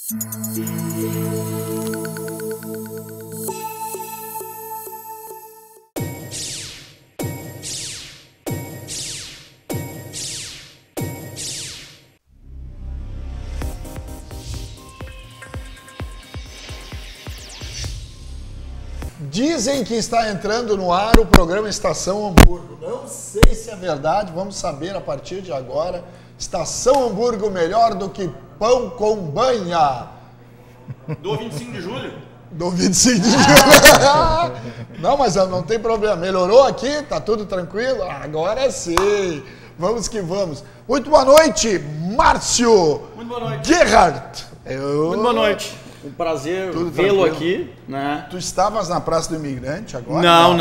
Dizem que está entrando no ar o programa Estação Hamburgo. Não sei se é verdade, vamos saber a partir de agora. Estação Hamburgo melhor do que pão com banha. Do 25 de julho? Do 25 de julho. Não, mas não tem problema. Melhorou aqui? Tá tudo tranquilo? Agora sim. Vamos que vamos. Muito boa noite, Márcio. Muito boa noite. Gerhardt. Muito boa noite. Um prazer vê-lo aqui, né? Tu estavas na Praça do Imigrante agora? Não.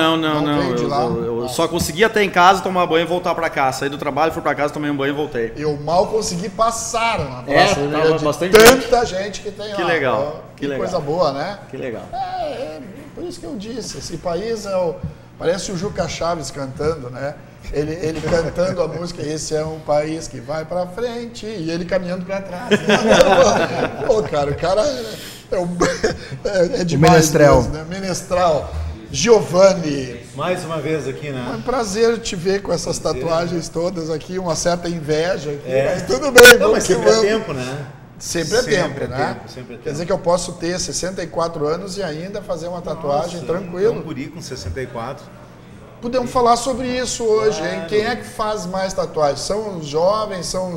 Veio de lá? Eu só consegui até em casa tomar banho e voltar pra cá. Saí do trabalho, fui pra casa, tomei um banho e voltei. Eu mal consegui passar na Praça do Imigrante. Tava bastante tanta gente que tem lá. Que legal. Que legal. Coisa boa, né? Que legal. Por isso que eu disse, esse país parece o Juca Chaves cantando, né? Ele cantando a música, esse é um país que vai pra frente, e ele caminhando pra trás. Pô, cara, o cara é demais. Menestral. Mesmo, né? Menestral. Giovanni. Mais uma vez aqui, né? É um prazer te ver com essas tatuagens todas aqui, uma certa inveja aqui, mas tudo bem. Não, mas sempre é tempo, né? Sempre é tempo, né? Quer dizer que eu posso ter 64 anos e ainda fazer uma tatuagem tranquilo. Um guri com 64. Podemos falar sobre isso hoje, hein? Quem é que faz mais tatuagens? São os jovens, são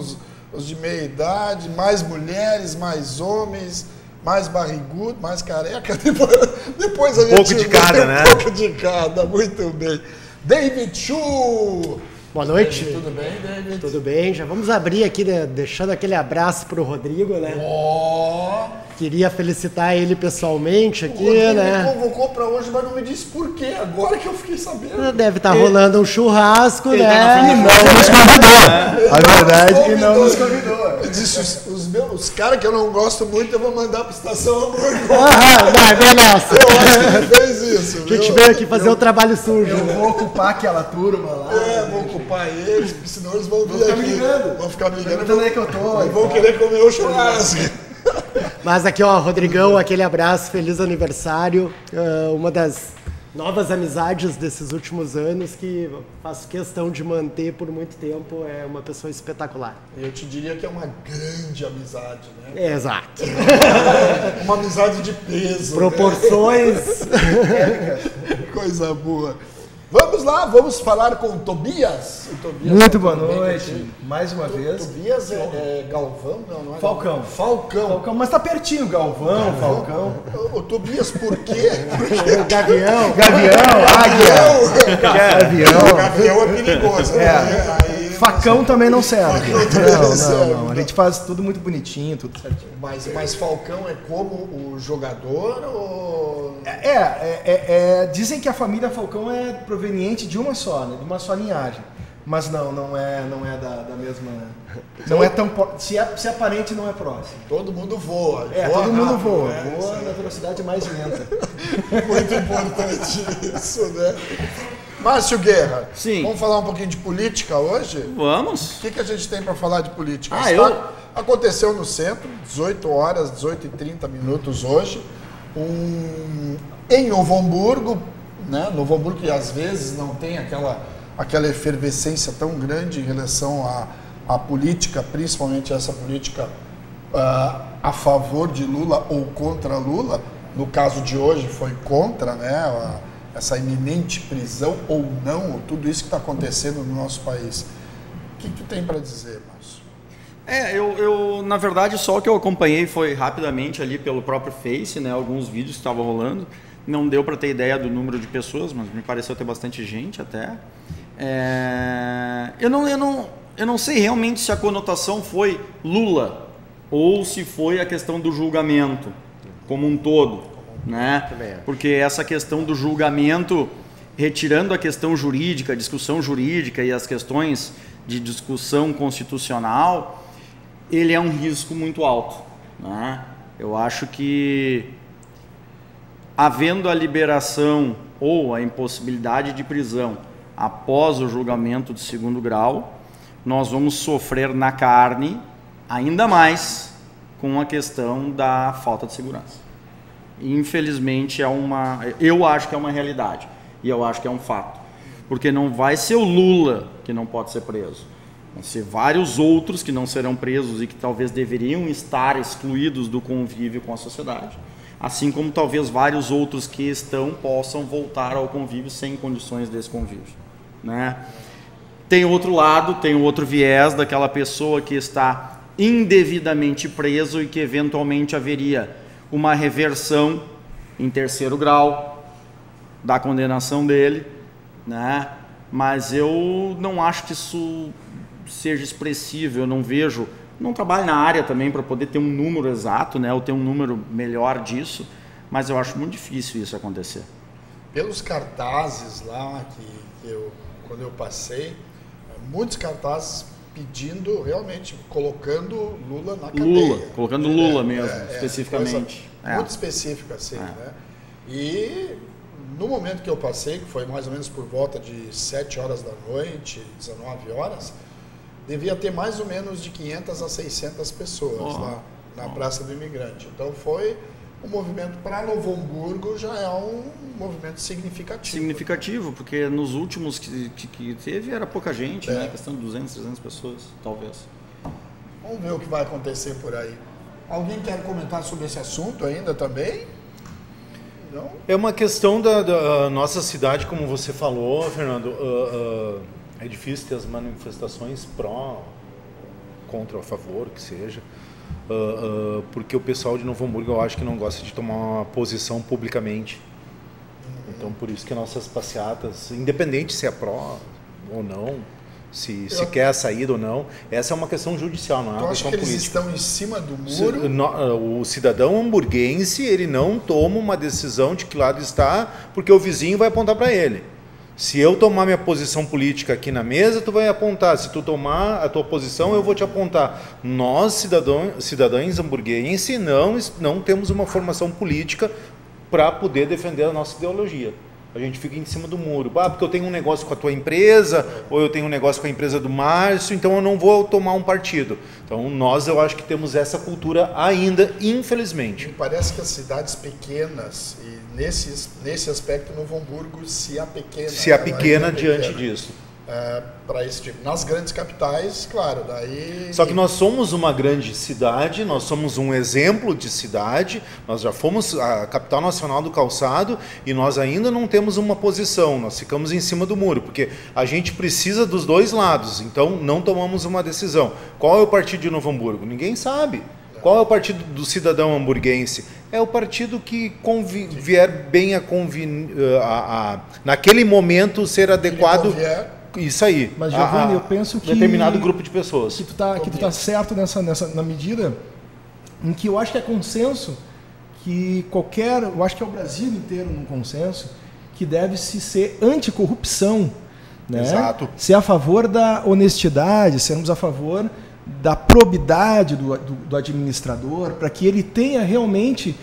os de meia idade, mais mulheres, mais homens, mais barrigudo, mais careca? Depois a gente... Um pouco de cada, né? Um pouco de cada, muito bem. David Chu! Boa noite. Tudo bem, David? Tudo bem, já vamos abrir aqui, né, deixando aquele abraço pro Rodrigo, né? Queria felicitar ele pessoalmente aqui, né? Me convocou pra hoje, mas não me disse por quê. Agora que eu fiquei sabendo. Deve estar rolando um churrasco, ele né? tá na frente do Não nos convidou. A verdade é que não nos convidou. Eu disse, os caras que eu não gosto muito, eu vou mandar pra Estação Hamburgo. Vai, beleza. Eu acho que ele fez isso. A gente veio aqui fazer o trabalho sujo. Eu vou ocupar aquela turma lá. Vou ocupar eles, porque senão eles vão vir aqui. Vão ficar me ligando. Perguntando aí que eu tô. E vão querer comer o churrasco. Mas aqui, ó, Rodrigão, aquele abraço, feliz aniversário. Uma das novas amizades desses últimos anos que faço questão de manter por muito tempo. É uma pessoa espetacular. Eu te diria que é uma grande amizade, né? Exato. Uma amizade de peso. Proporções. Né? Coisa boa. Vamos lá, vamos falar com o Tobias. Muito boa noite, mais uma vez. Tobias é Galvão? Não é Falcão. Falcão. Mas tá pertinho, Galvão, Falcão. O Tobias, por quê? Gavião, águia. O Gavião é perigoso. Aí, Facão também não serve. Não serve. Não. A gente faz tudo muito bonitinho, tudo certinho. Mas Falcão é como o jogador ou... Dizem que a família Falcão é proveniente de uma só, né? De uma só linhagem. Mas não é da mesma... Não é tão... Se é parente, não é próximo. Todo mundo voa. Todo mundo rápido, voa. Né? Voa na velocidade mais lenta. Muito importante isso, né? Márcio Guerra, Sim. Vamos falar um pouquinho de política hoje? Vamos. O que a gente tem para falar de política? Aconteceu no centro, 18 horas, 18h30 hoje, em Novo Hamburgo, né? Novo Hamburgo que às vezes não tem aquela efervescência tão grande em relação à política, principalmente essa política a favor de Lula ou contra Lula. No caso de hoje foi contra, né? Essa iminente prisão ou não, tudo isso que está acontecendo no nosso país. O que tu tem para dizer, Márcio? Eu na verdade só o que eu acompanhei foi rapidamente ali pelo próprio Face, né? Alguns vídeos que estavam rolando. Não deu para ter ideia do número de pessoas, mas me pareceu ter bastante gente até. Eu não sei realmente se a conotação foi Lula ou se foi a questão do julgamento como um todo. Né? Porque essa questão do julgamento, retirando a questão jurídica, a discussão jurídica e as questões de discussão constitucional, ele é um risco muito alto. Né? Eu acho que, havendo a liberação ou a impossibilidade de prisão após o julgamento de segundo grau, nós vamos sofrer na carne ainda mais com a questão da falta de segurança. Infelizmente, eu acho que é uma realidade, e eu acho que é um fato. Porque não vai ser o Lula que não pode ser preso. Vão ser vários outros que não serão presos e que talvez deveriam estar excluídos do convívio com a sociedade. Assim como talvez vários outros que possam voltar ao convívio sem condições desse convívio, né? Tem outro lado, tem outro viés daquela pessoa que está indevidamente preso e que eventualmente haveria uma reversão em 3º grau da condenação dele, né? Mas eu não acho que isso seja expressivo, eu não vejo, não trabalho na área também para poder ter um número exato, né? Ou ter um número melhor disso, mas eu acho muito difícil isso acontecer. Pelos cartazes lá quando eu passei, muitos cartazes pedindo, realmente, colocando Lula na cadeia. Colocando Lula mesmo, especificamente. Muito específica, assim, né? E no momento que eu passei, que foi mais ou menos por volta de 7 horas da noite, 19 horas, devia ter mais ou menos de 500 a 600 pessoas lá na Praça do Imigrante. Então foi um movimento para Novo Hamburgo, já é um movimento significativo. Significativo, porque nos últimos que teve era pouca gente, né? Questão de 200, 300 pessoas, talvez. Vamos ver o que vai acontecer por aí. Alguém quer comentar sobre esse assunto ainda também? Não? É uma questão da nossa cidade, como você falou, Fernando. É difícil ter as manifestações pró, contra, a favor, que seja. Porque o pessoal de Novo Hamburgo, eu acho que não gosta de tomar uma posição publicamente. Então, por isso que nossas passeatas, independente se é pró ou não, se quer a saída ou não, essa é uma questão judicial, não é uma questão política. Eles estão em cima do muro? O cidadão hamburguense, ele não toma uma decisão de que lado está, porque o vizinho vai apontar para ele. Se eu tomar minha posição política aqui na mesa, tu vai apontar. Se tu tomar a tua posição, eu vou te apontar. Nós, cidadãos hamburguenses, não temos uma formação política para poder defender a nossa ideologia. A gente fica em cima do muro. Porque eu tenho um negócio com a tua empresa, ou eu tenho um negócio com a empresa do Márcio, então eu não vou tomar um partido. Então eu acho que temos essa cultura ainda, infelizmente. Me parece que as cidades pequenas, e nesse aspecto Novo Hamburgo se apequena diante disso. Para esse tipo. Nas grandes capitais, claro, daí... Só que nós somos uma grande cidade, nós somos um exemplo de cidade, nós já fomos a capital nacional do calçado e nós ainda não temos uma posição, nós ficamos em cima do muro, porque a gente precisa dos dois lados, então não tomamos uma decisão. Qual é o partido de Novo Hamburgo? Ninguém sabe. Qual é o partido do cidadão hamburguense? É o partido que vier bem naquele momento ser adequado... Isso aí. Mas, Giovanni, eu penso que... determinado grupo de pessoas. Que tu tá certo na medida em que eu acho que é consenso que eu acho que é o Brasil inteiro num consenso, que deve-se ser anticorrupção, né? Exato. Ser a favor da honestidade, sermos a favor da probidade do administrador, para que ele tenha realmente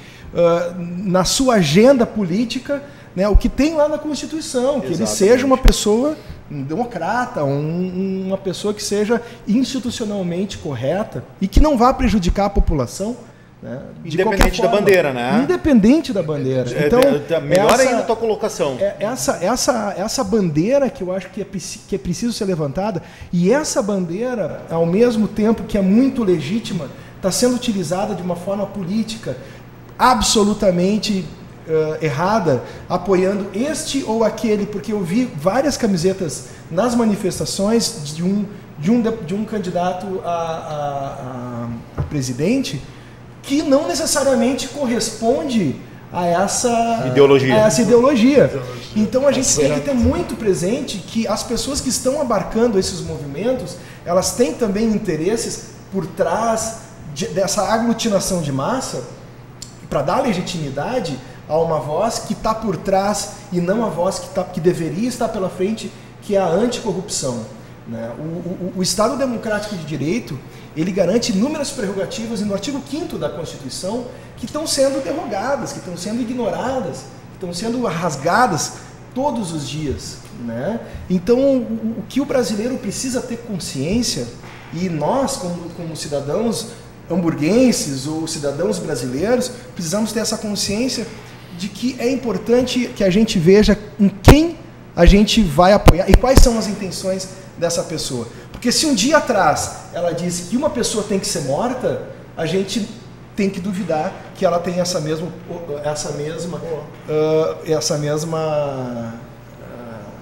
na sua agenda política, né, o que tem lá na Constituição, que ele seja uma pessoa... um democrata, uma pessoa que seja institucionalmente correta e que não vá prejudicar a população, né, independente da bandeira, né? Independente da bandeira. Então, melhor ainda a tua colocação. Essa bandeira que eu acho que é preciso ser levantada, e essa bandeira, ao mesmo tempo que é muito legítima, está sendo utilizada de uma forma política absolutamente errada, apoiando este ou aquele, porque eu vi várias camisetas nas manifestações de um candidato a presidente que não necessariamente corresponde a essa ideologia. Então a gente tem que ter muito presente que as pessoas que estão abarcando esses movimentos, elas têm também interesses por trás dessa aglutinação de massa, para dar legitimidade a uma voz que está por trás e não a voz que deveria estar pela frente, que é a anticorrupção, né? O Estado Democrático de Direito, ele garante inúmeras prerrogativas, e no artigo 5º da Constituição, que estão sendo derrogadas, que estão sendo ignoradas, que estão sendo rasgadas todos os dias, né? Então, o que o brasileiro precisa ter consciência, e nós, como cidadãos hamburguenses ou cidadãos brasileiros, precisamos ter essa consciência de que é importante que a gente veja em quem a gente vai apoiar e quais são as intenções dessa pessoa. Porque se um dia atrás ela disse que uma pessoa tem que ser morta, a gente tem que duvidar que ela tem essa mesma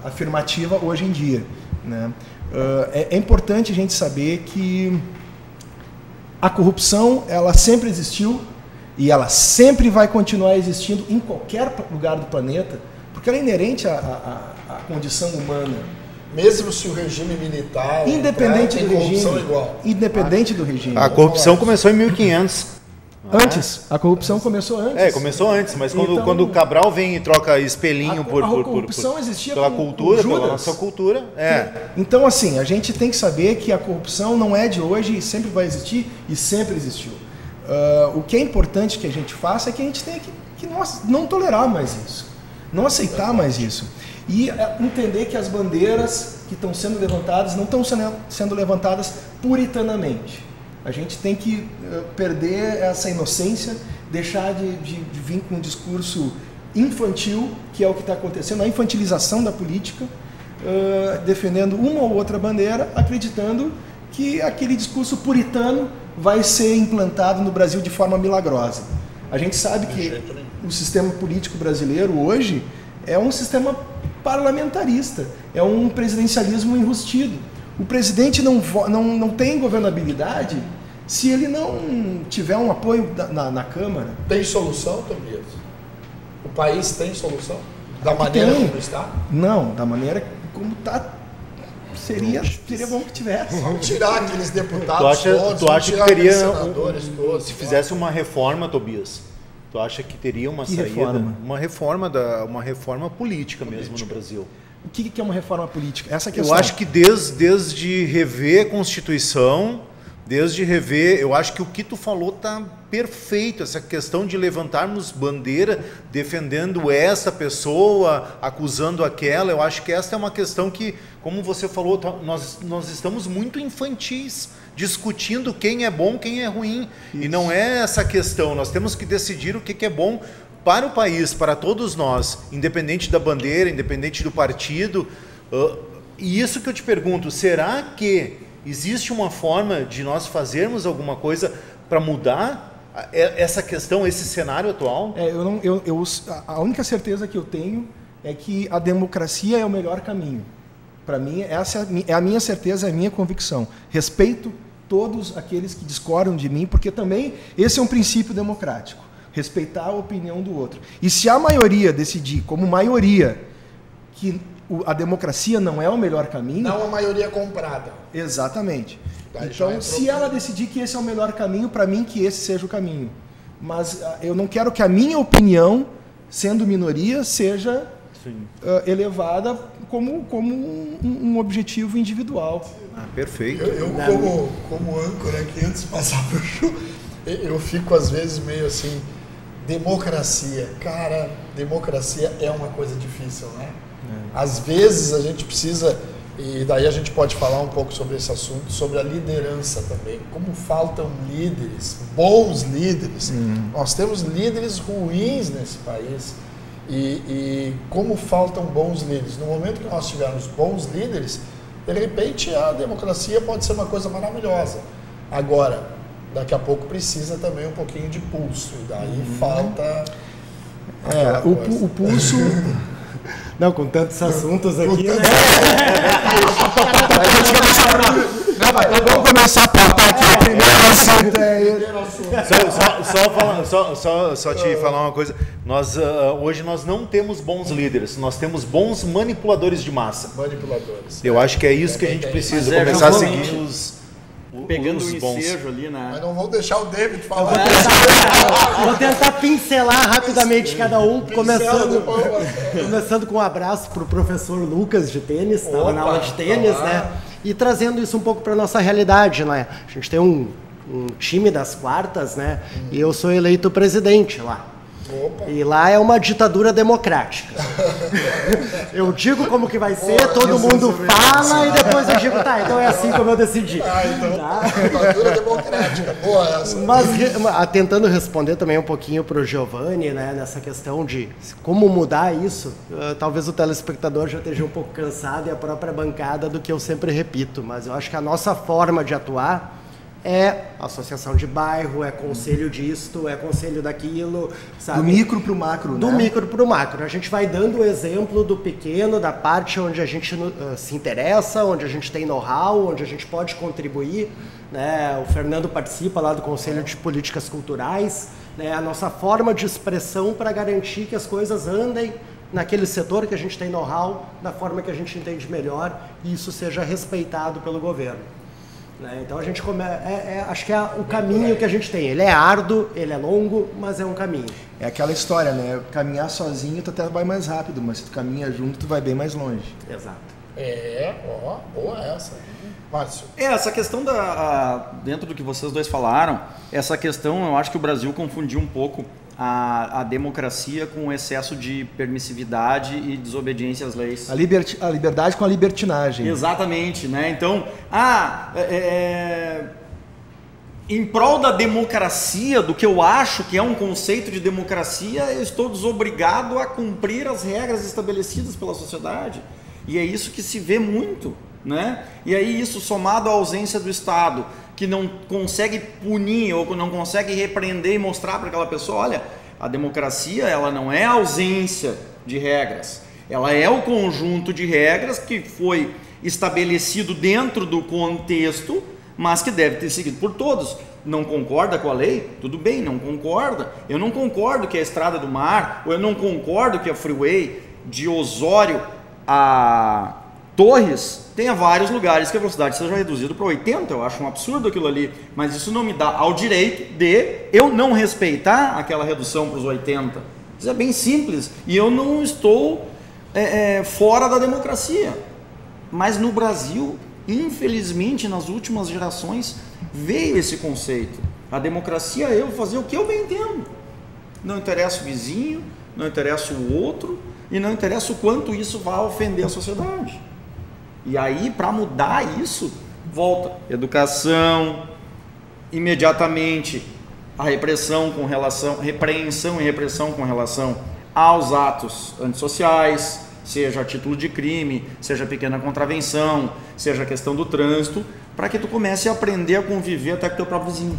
afirmativa hoje em dia, né? É importante a gente saber que a corrupção, ela sempre existiu e ela sempre vai continuar existindo em qualquer lugar do planeta, porque ela é inerente à condição humana. Mesmo se o regime militar... Independente do regime. Igual. Independente do regime. A corrupção começou em 1500. Antes. A corrupção começou antes. Começou antes, mas quando o Cabral vem e troca espelhinho a corrupção existia pela cultura, Judas. pela nossa cultura. Então, assim, a gente tem que saber que a corrupção não é de hoje e sempre vai existir e sempre existiu. O que é importante que a gente faça é que a gente tenha que não tolerar mais isso, não aceitar mais isso. E entender que as bandeiras que estão sendo levantadas não estão sendo levantadas puritanamente. A gente tem que perder essa inocência, deixar de vir com um discurso infantil, que é o que está acontecendo, a infantilização da política, defendendo uma ou outra bandeira, acreditando que aquele discurso puritano vai ser implantado no Brasil de forma milagrosa. A gente sabe que o sistema político brasileiro hoje é um sistema parlamentarista, é um presidencialismo enrustido. O presidente não tem governabilidade se ele não tiver um apoio na Câmara. Tem solução, Tobias? O país tem solução? Da maneira como está? Não, da maneira como está, seria bom que tivesse. Vamos tirar aqueles deputados tu acha que teria senadores todos, se fizesse uma reforma, Tobias? Tu acha que teria uma saída? Reforma? Uma reforma política mesmo no Brasil. O que é uma reforma política? Essa questão. Eu acho que desde rever a Constituição, eu acho que o que tu falou está perfeito, essa questão de levantarmos bandeira defendendo essa pessoa, acusando aquela, eu acho que essa é uma questão que, como você falou, nós estamos muito infantis, discutindo quem é bom, quem é ruim, e não é essa questão, nós temos que decidir o que é bom para o país, para todos nós, independente da bandeira, independente do partido. E isso que eu te pergunto, será que existe uma forma de nós fazermos alguma coisa para mudar essa questão, esse cenário atual? A única certeza que eu tenho é que a democracia é o melhor caminho. Para mim, essa é a minha certeza, é a minha convicção. Respeito todos aqueles que discordam de mim, porque também esse é um princípio democrático. Respeitar a opinião do outro. E se a maioria decidir, como maioria, que a democracia não é o melhor caminho... Não a maioria comprada. Exatamente. Então, se ela decidir que esse é o melhor caminho, para mim que esse seja o caminho. Mas eu não quero que a minha opinião, sendo minoria, seja elevada como um objetivo individual. Perfeito. Eu como âncora aqui, antes de passar para o Chu, eu fico às vezes meio assim, democracia. Cara, democracia é uma coisa difícil, né? Às vezes a gente precisa, e daí a gente pode falar um pouco sobre esse assunto, sobre a liderança também. Como faltam líderes, bons líderes. Nós temos líderes ruins nesse país. E como faltam bons líderes. No momento que nós tivermos bons líderes, de repente a democracia pode ser uma coisa maravilhosa. Agora, daqui a pouco precisa também um pouquinho de pulso. E daí falta... o pulso... Não, com tantos assuntos aqui, né? Vamos começar a pautar aqui. Só te falar uma coisa. Hoje nós não temos bons líderes, nós temos bons manipuladores de massa. Eu acho que é isso que a gente precisa, começar a seguir os pegando os o bons. ensejo ali, né? Mas não vou deixar o David falar. Vou tentar pincelar rapidamente cada um, começando com um abraço para o professor Lucas de tênis, estava na aula de tênis, né? E trazendo isso um pouco para a nossa realidade, né? A gente tem um time das quartas, né? E eu sou eleito presidente lá. Opa. E lá é uma ditadura democrática. Eu digo como que vai ser, todo mundo fala e depois eu digo, tá, então é assim como eu decidi. Então, tá? ditadura democrática. Boa essa. Mas tentando responder também um pouquinho para o Giovanni, né, nessa questão de como mudar isso, talvez o telespectador já esteja um pouco cansado e a própria bancada do que eu sempre repito, mas eu acho que a nossa forma de atuar é associação de bairro, é conselho disto, é conselho daquilo, sabe? Do micro para o macro, Do né? micro para o macro. A gente vai dando o exemplo do pequeno, da parte onde a gente se interessa, onde a gente tem know-how, onde a gente pode contribuir, né? O Fernando participa lá do Conselho de Políticas Culturais, né? A nossa forma de expressão para garantir que as coisas andem naquele setor que a gente tem know-how, da forma que a gente entende melhor, e isso seja respeitado pelo governo. Então a gente acho que é o caminho que a gente tem. Ele é árduo, ele é longo, mas é um caminho. É aquela história, né? Caminhar sozinho tu até vai mais rápido, mas se tu caminha junto tu vai bem mais longe. Exato. Boa essa. Márcio. Essa questão dentro do que vocês dois falaram, essa questão eu acho que o Brasil confundiu um pouco a democracia com o excesso de permissividade e desobediência às leis. A liberdade com a libertinagem. Exatamente, né? Então, em prol da democracia, do que eu acho que é um conceito de democracia, eu estou desobrigado a cumprir as regras estabelecidas pela sociedade. E é isso que se vê muito, né? E aí isso somado à ausência do Estado, que não consegue punir ou não consegue repreender e mostrar para aquela pessoa, olha, a democracia ela não é a ausência de regras, ela é o conjunto de regras que foi estabelecido dentro do contexto, mas que deve ter seguido por todos. Não concorda com a lei? Tudo bem, não concorda. Eu não concordo que a Estrada do Mar, ou eu não concordo que a Freeway de Osório a Torres tenha vários lugares que a velocidade seja reduzida para 80, eu acho um absurdo aquilo ali, mas isso não me dá ao direito de eu não respeitar aquela redução para os 80. Isso é bem simples e eu não estou fora da democracia. Mas no Brasil, infelizmente, nas últimas gerações, veio esse conceito. A democracia é eu fazer o que eu bem entendo. Não interessa o vizinho, não interessa o outro e não interessa o quanto isso vai ofender a sociedade. E aí, para mudar isso, volta educação, imediatamente a repreensão e repressão com relação aos atos antissociais, seja a título de crime, seja pequena contravenção, seja a questão do trânsito, para que tu comece a aprender a conviver até com o teu próprio vizinho.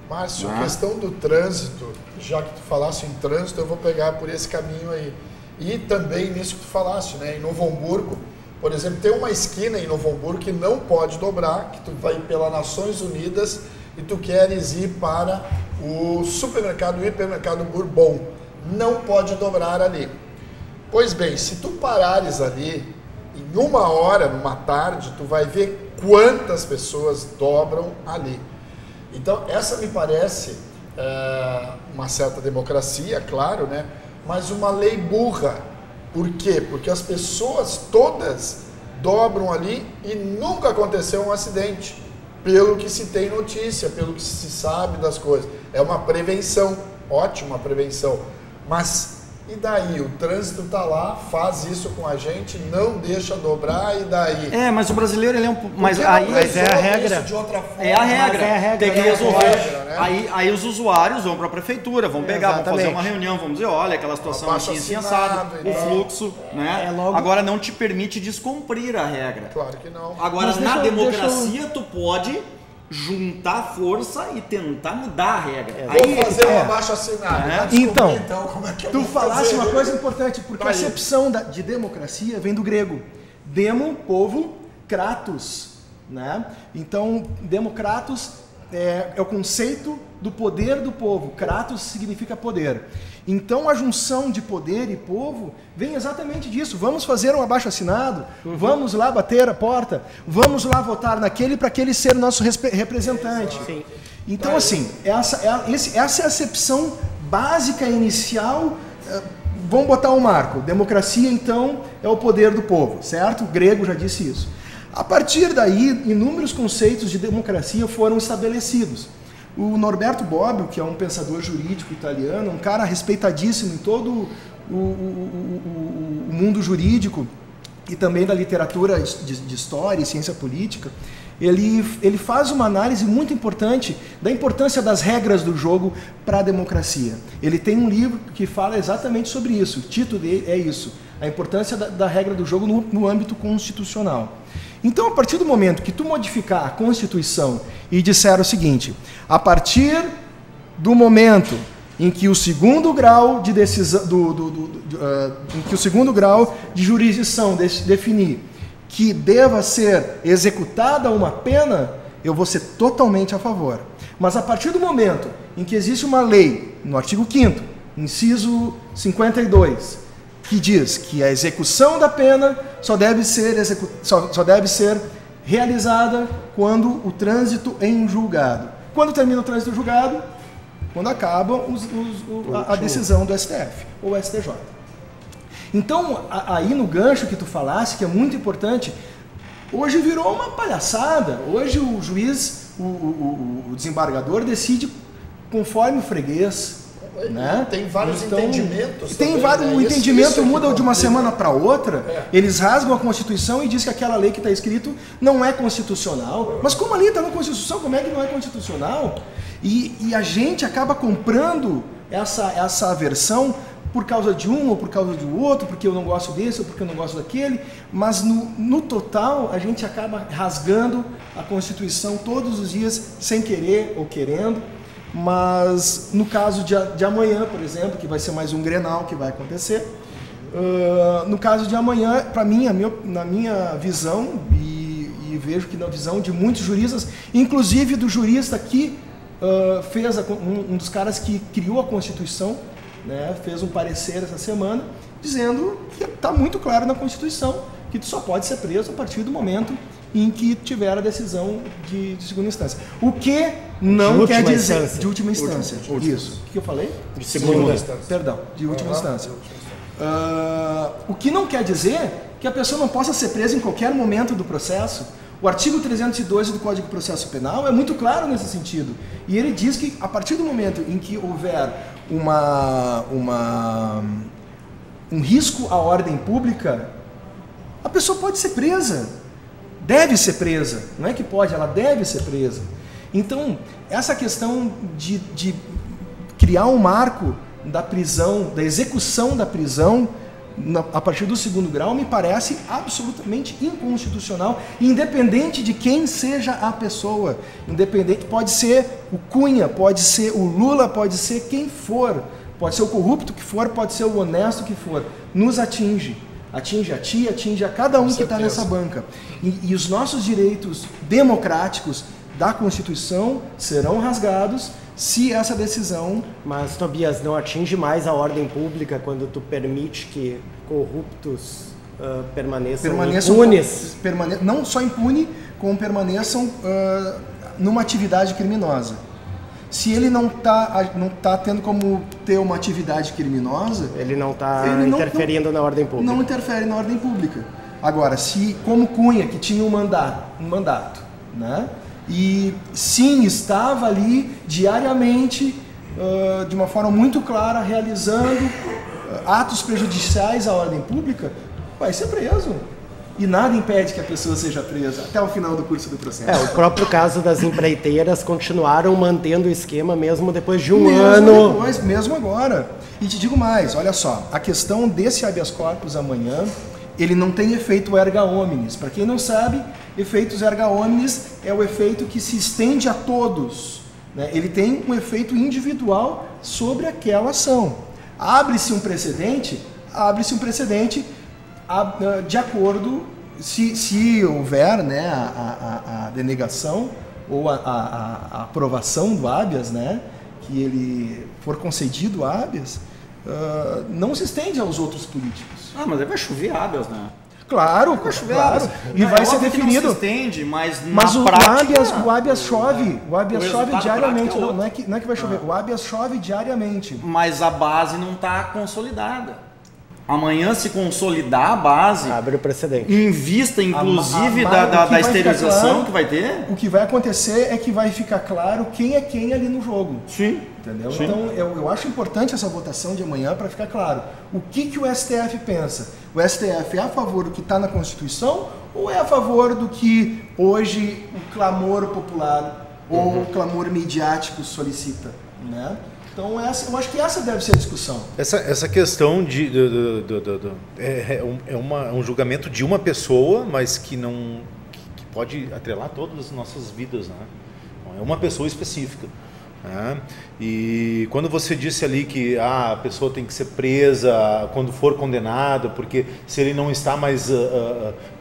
Márcio, a questão do trânsito, já que tu falasse em trânsito, eu vou pegar por esse caminho aí. E também nisso que tu falaste, né? Em Novo Hamburgo, por exemplo, tem uma esquina em Novo Hamburgo que não pode dobrar, que tu vai pela Nações Unidas e tu queres ir para o supermercado, o hipermercado Bourbon. Não pode dobrar ali. Pois bem, se tu parares ali, em 1 hora, numa tarde, tu vai ver quantas pessoas dobram ali. Então, essa me parece uma certa democracia, claro, né? Mas uma lei burra. Por quê? Porque as pessoas todas dobram ali e nunca aconteceu um acidente, pelo que se tem notícia, pelo que se sabe das coisas. É uma prevenção, ótima prevenção. Mas e daí? O trânsito está lá, faz isso com a gente, não deixa dobrar, e daí? Mas o brasileiro ele é um pouco... Mas é a regra. De outra forma. É a regra. Tem que resolver. Né? Aí os usuários vão para a prefeitura, vão pegar, Exatamente. vão fazer uma reunião, vão dizer, olha, aquela situação assim assado, o fluxo, né? Agora não te permite descumprir a regra. Claro que não. Agora, na democracia, tu pode juntar força e tentar mudar a regra. Vou fazer um abaixo-assinado. Então, como é que eu tu vou falasse fazer? uma coisa importante, porque a acepção de democracia vem do grego. Demo, povo, kratos, né? Então, democratos é o conceito do poder do povo. Kratos significa poder. Então, a junção de poder e povo vem exatamente disso. Vamos fazer um abaixo-assinado, vamos lá bater a porta, vamos lá votar naquele para aquele ser nosso representante. Sim. Então, assim, essa é a acepção básica inicial. Vamos botar um marco. Democracia, então, é o poder do povo, certo? O grego já disse isso. A partir daí, inúmeros conceitos de democracia foram estabelecidos. O Norberto Bobbio, que é um pensador jurídico italiano, um cara respeitadíssimo em todo o mundo jurídico e também da literatura de história e ciência política, ele faz uma análise muito importante da importância das regras do jogo para a democracia. Ele tem um livro que fala exatamente sobre isso, o título dele é isso, a importância da regra do jogo no âmbito constitucional. Então, a partir do momento que tu modificar a Constituição e disser o seguinte, a partir do momento em que o segundo grau de decisão, em que o segundo grau de jurisdição definir que deva ser executada uma pena, eu vou ser totalmente a favor. Mas a partir do momento em que existe uma lei, no artigo 5º, inciso 52, que diz que a execução da pena só deve ser realizada quando o trânsito em julgado. Quando termina o trânsito julgado? Quando acaba a decisão do STF ou STJ. Então, aí no gancho que tu falasse, que é muito importante, hoje virou uma palhaçada. Hoje o juiz, o desembargador decide conforme o freguês. Né? Tem vários entendimentos. Tem vários, o entendimento muda de uma semana para outra. Eles rasgam a Constituição e dizem que aquela lei que está escrito não é constitucional. Mas como ali está na Constituição, como é que não é constitucional? E a gente acaba comprando essa versão por causa de um ou por causa do outro, porque eu não gosto desse ou porque eu não gosto daquele, mas no total a gente acaba rasgando a Constituição todos os dias, sem querer ou querendo. Mas no caso de amanhã, por exemplo, que vai ser mais um Grenal que vai acontecer, no caso de amanhã, para mim, na minha visão, e vejo que na visão de muitos juristas, inclusive do jurista que fez um dos caras que criou a Constituição, né, fez um parecer essa semana, dizendo que está muito claro na Constituição que tu só pode ser preso a partir do momento em que tiver a decisão de segunda instância. O que não quer dizer... De última instância. Isso. O que eu falei? De segunda instância. Perdão, de última instância. O que não quer dizer que a pessoa não possa ser presa em qualquer momento do processo. O artigo 312 do Código de Processo Penal é muito claro nesse sentido. E ele diz que a partir do momento em que houver um risco à ordem pública, a pessoa pode ser presa. Deve ser presa, não é que pode, ela deve ser presa. Então, essa questão de criar um marco da prisão, da execução da prisão, a partir do segundo grau, me parece absolutamente inconstitucional, independente de quem seja a pessoa. Independente, pode ser o Cunha, pode ser o Lula, pode ser quem for, pode ser o corrupto que for, pode ser o honesto que for, nos atinge. Atinge a ti, atinge a cada um que está nessa banca. E os nossos direitos democráticos da Constituição serão rasgados se essa decisão... Mas, Tobias, não atinge mais a ordem pública quando tu permite que corruptos permaneçam impunes? Não só impune, como permaneçam numa atividade criminosa. Se ele não tá tendo como ter uma atividade criminosa... Ele não está interferindo na ordem pública. Não interfere na ordem pública. Agora, se como Cunha, que tinha um mandato, né? E sim, estava ali diariamente, de uma forma muito clara, realizando atos prejudiciais à ordem pública, vai ser preso. E nada impede que a pessoa seja presa até o final do curso do processo. O próprio caso das empreiteiras continuaram mantendo o esquema mesmo depois de um ano. Mesmo agora. E te digo mais, olha só, a questão desse habeas corpus amanhã, ele não tem efeito erga omnes. Para quem não sabe, efeitos erga omnes é o efeito que se estende a todos, né? Ele tem um efeito individual sobre aquela ação. Abre-se um precedente de acordo, se houver, né, a denegação ou a aprovação do habeas, né, que ele for concedido habeas, não se estende aos outros políticos. Mas aí vai chover habeas, né? Claro, vai chover claro. habeas. E vai ser definido. Não se estende, mas o habeas chove diariamente. Prático, não é que vai chover. O habeas chove diariamente. Mas a base não está consolidada. amanhã se consolidar a base, abre o precedente. em vista inclusive o que da vai esterilização ficar claro, que vai ter? O que vai acontecer é que vai ficar claro quem é quem ali no jogo. Sim. Entendeu? Sim. Então, eu acho importante essa votação de amanhã para ficar claro. O que o STF pensa? O STF é a favor do que está na Constituição ou é a favor do que hoje o clamor popular ou o clamor midiático solicita? Né? Então, eu acho que essa deve ser a discussão. Essa questão é um julgamento de uma pessoa, mas que não que pode atrelar todas as nossas vidas, né? É uma pessoa específica. Né? E quando você disse ali que a pessoa tem que ser presa quando for condenada, porque se ele não está mais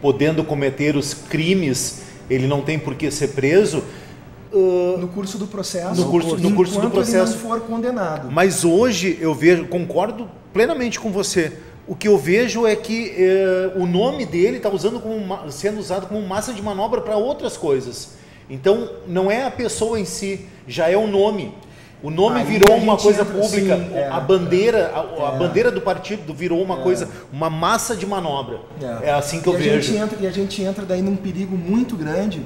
podendo cometer os crimes, ele não tem por que ser preso. No curso do processo, no curso do processo, ele não for condenado. Mas hoje eu vejo, concordo plenamente com você. O que eu vejo é que o nome dele está sendo usado como massa de manobra para outras coisas. Então não é a pessoa em si, já é o nome. O nome virou uma coisa pública. Assim, a bandeira do partido virou uma coisa, uma massa de manobra. É assim que eu vejo. A gente entra daí num perigo muito grande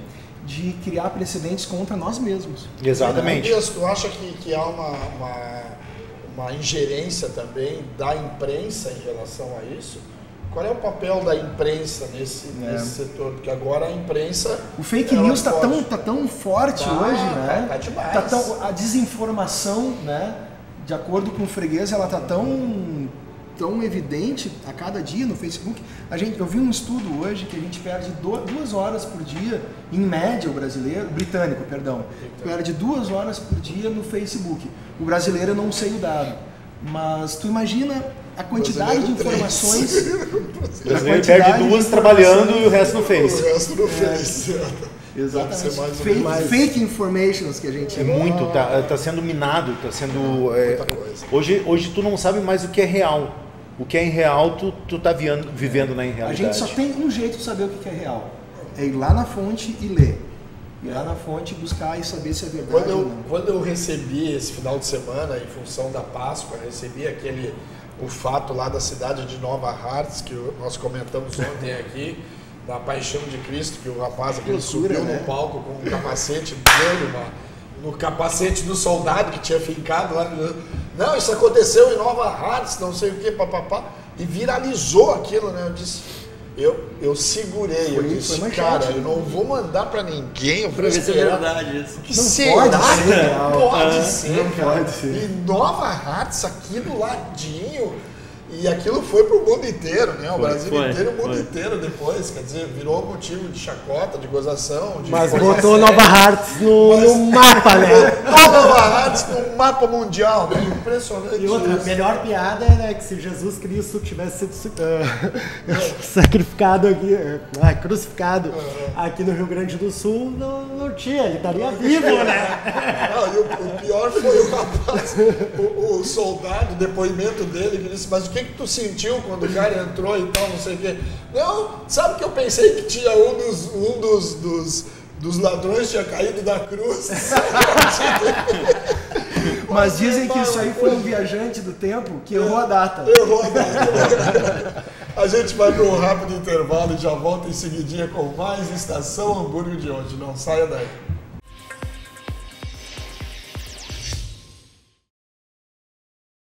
de criar precedentes contra nós mesmos. Exatamente. Tu acha que há uma ingerência também da imprensa em relação a isso? Qual é o papel da imprensa nesse setor? Porque agora a imprensa... O fake news está tão forte hoje, né? Tá demais. A desinformação, né? De acordo com o Freguês, ela está tão evidente a cada dia no Facebook. Eu vi um estudo hoje que a gente perde 2 horas por dia, em média, o britânico, perde 2 horas por dia no Facebook. O brasileiro eu não sei o dado, mas tu imagina a quantidade de informações... O brasileiro perde 2 trabalhando e o resto no Face. O resto no Face. Exatamente. Fake informations que a gente... É muito, tá sendo minado, tá sendo... Hoje tu não sabe mais o que é real. O que é irreal, tu tá vivendo na irrealidade. A gente só tem um jeito de saber o que é real. É ir lá na fonte e ler. Ir lá na fonte, buscar e saber se é verdade ou não. Quando eu recebi esse final de semana, em função da Páscoa, recebi o fato lá da cidade de Nova Hartz, que nós comentamos ontem aqui, da Paixão de Cristo, que o rapaz aquele subiu no palco com um capacete dele, no capacete do soldado que tinha fincado lá. Não, isso aconteceu em Nova Hartz, não sei o que, papapá, e viralizou aquilo, né? Eu disse, eu segurei, eu disse, cara, eu não vou mandar pra ninguém, eu vou esperar. Verdade isso. Não pode ser. Em Nova Hartz, aqui do ladinho. E aquilo foi pro mundo inteiro, né? O Brasil inteiro, o mundo inteiro depois. Quer dizer, virou motivo de chacota, de gozação. Mas botou Nova Hartz no mapa, né? Nova Hartz no mapa mundial, né? Impressionante. E outra, a melhor piada é, né, que se Jesus Cristo tivesse sido sacrificado aqui, crucificado aqui no Rio Grande do Sul, não tinha, ele estaria vivo, né? Não, e o pior foi o rapaz, o soldado, o depoimento dele, que disse, mas o que tu sentiu quando o cara entrou e tal, não sei o quê? Não, sabe que eu pensei que tinha um dos ladrões tinha caído da cruz. Mas dizem que isso aí foi um viajante do tempo que errou a data. Errou a data. A gente vai para um rápido intervalo e já volta em seguidinha com mais Estação Hamburgo de hoje. Não saia daí.